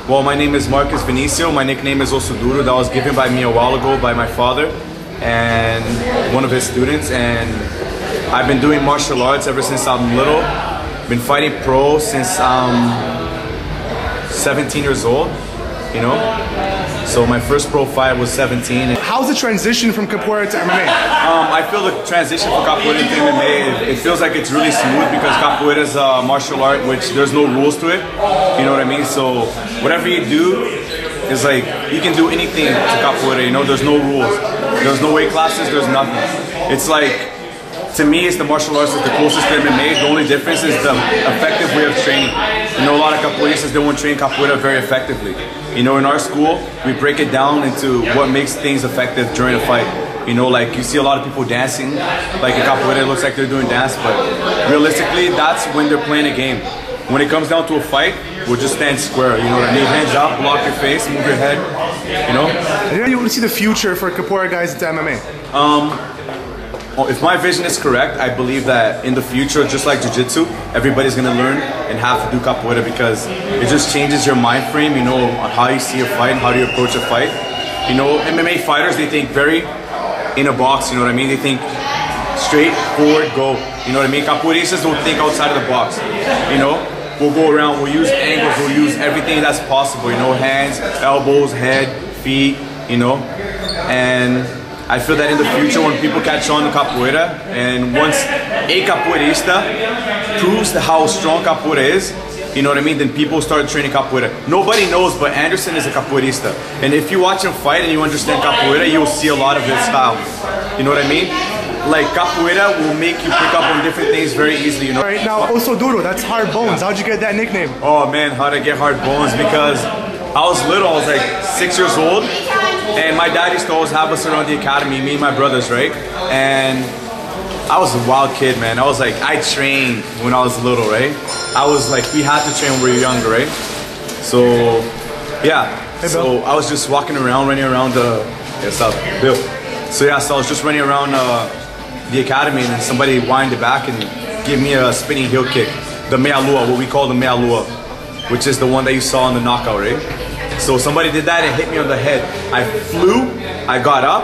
Well, my name is Marcus Vinicios. My nickname is Ossoduro. That was given by me a while ago by my father and one of his students. And I've been doing martial arts ever since I'm little. Been fighting pro since I'm 17 years old, you know? So my first pro fight was 17. How's the transition from capoeira to MMA? I feel the transition from capoeira to MMA, it feels like it's really smooth because capoeira is a martial art which there's no rules to it. You know what I mean? So whatever you do is like, you can do anything to capoeira, you know? There's no rules. There's no weight classes, there's nothing. It's like, to me, it's the martial arts is the closest to MMA. The only difference is the effective way of training. You know, a lot of capoeiristas, they won't train capoeira very effectively. You know, in our school, we break it down into what makes things effective during a fight. You know, like you see a lot of people dancing, like in capoeira, it looks like they're doing dance, but realistically, that's when they're playing a game. When it comes down to a fight, we'll just stand square, you know what I mean? Hands up, block your face, move your head, you know? How do you see the future for capoeira guys into MMA? If my vision is correct, I believe that in the future, just like jiu-jitsu, everybody's gonna learn and have to do capoeira because it just changes your mind frame, you know, on how you see a fight and how you approach a fight. You know, MMA fighters, they think very in a box, you know what I mean? They think straight, forward, go, you know what I mean? Capoeiristas don't think outside of the box, you know? We'll go around, we'll use angles, we'll use everything that's possible, you know, hands, elbows, head, feet, you know? And I feel that in the future when people catch on to capoeira and once a capoeirista proves how strong capoeira is, you know what I mean, then people start training capoeira. Nobody knows, but Anderson is a capoeirista. And if you watch him fight and you understand capoeira, you'll see a lot of his style. You know what I mean? Like capoeira will make you pick up on different things very easily, you know? All right, now Ossoduro, that's hard bones. How'd you get that nickname? Oh man, how'd I get hard bones? Because I was little, I was like 6 years old. And my dad used to always have us around the academy, me and my brothers, right? And I was a wild kid, man. I was like, I trained when I was little, right? I was like, we had to train when we were younger, right? So, yeah. Hey, so I was just walking around, running around the, yes, up, Bill. So yeah, so I was just running around the academy and then somebody winded back and gave me a spinning heel kick. The meia lua, what we call the meia lua, which is the one that you saw in the knockout, right? So somebody did that and hit me on the head. I flew, I got up,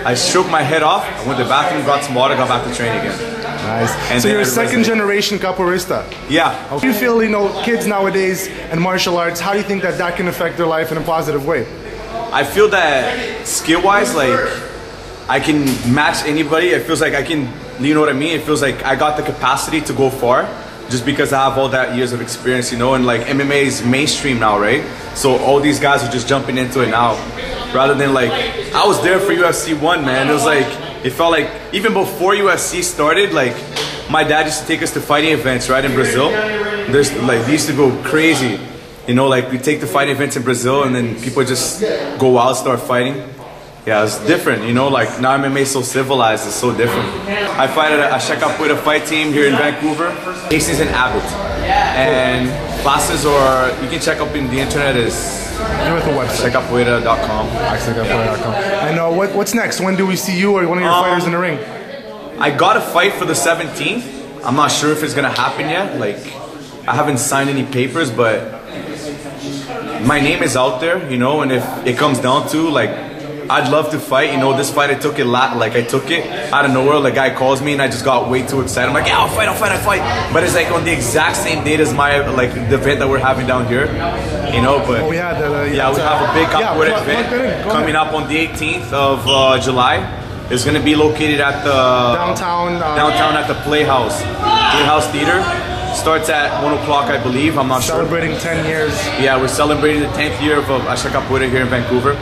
I shook my head off, I went to the bathroom, got some water, got back to train again. Nice. And so you're a second generation capoeirista. Yeah. How do you feel, you know, kids nowadays and martial arts, how do you think that that can affect their life in a positive way? I feel that skill-wise, like, I can match anybody. It feels like I can, you know what I mean? It feels like I got the capacity to go far. Just because I have all that years of experience, you know, and like MMA is mainstream now, right? So all these guys are just jumping into it now, rather than like, I was there for UFC 1, man. It was like, it felt like, even before UFC started, like, my dad used to take us to fighting events, right, in Brazil. There's like, they used to go crazy, you know, like we take the fighting events in Brazil and then people just go wild, start fighting. Yeah, it's different, you know, like now MMA is so civilized, it's so different. I fight at a Capoeira fight team here in Vancouver, Hastings and Abbott. And classes, or you can check up in the internet, is with the website. Capoeira.com. And what's next? When do we see you or one of your fighters in the ring? I got a fight for the 17th. I'm not sure if it's gonna happen yet. Like, I haven't signed any papers, but my name is out there, you know, and if it comes down to like, I'd love to fight, you know, this fight I took it I took it out of nowhere, the guy calls me and I just got way too excited. I'm like, yeah, I'll fight. But it's like on the exact same date as my, like the event that we're having down here, you know, but we have we have a big capoeira event coming up on the 18th of July. It's gonna be located at the downtown at the Playhouse Theater. Starts at 1 o'clock, I believe, I'm not sure. Celebrating 10 years. Yeah, we're celebrating the 10th year of Capoeira here in Vancouver.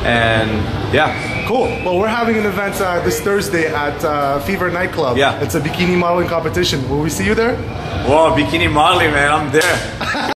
And yeah. Cool. Well, we're having an event this Thursday at Fever Nightclub. Yeah. It's a bikini modeling competition. Will we see you there? Whoa, bikini modeling, man, I'm there.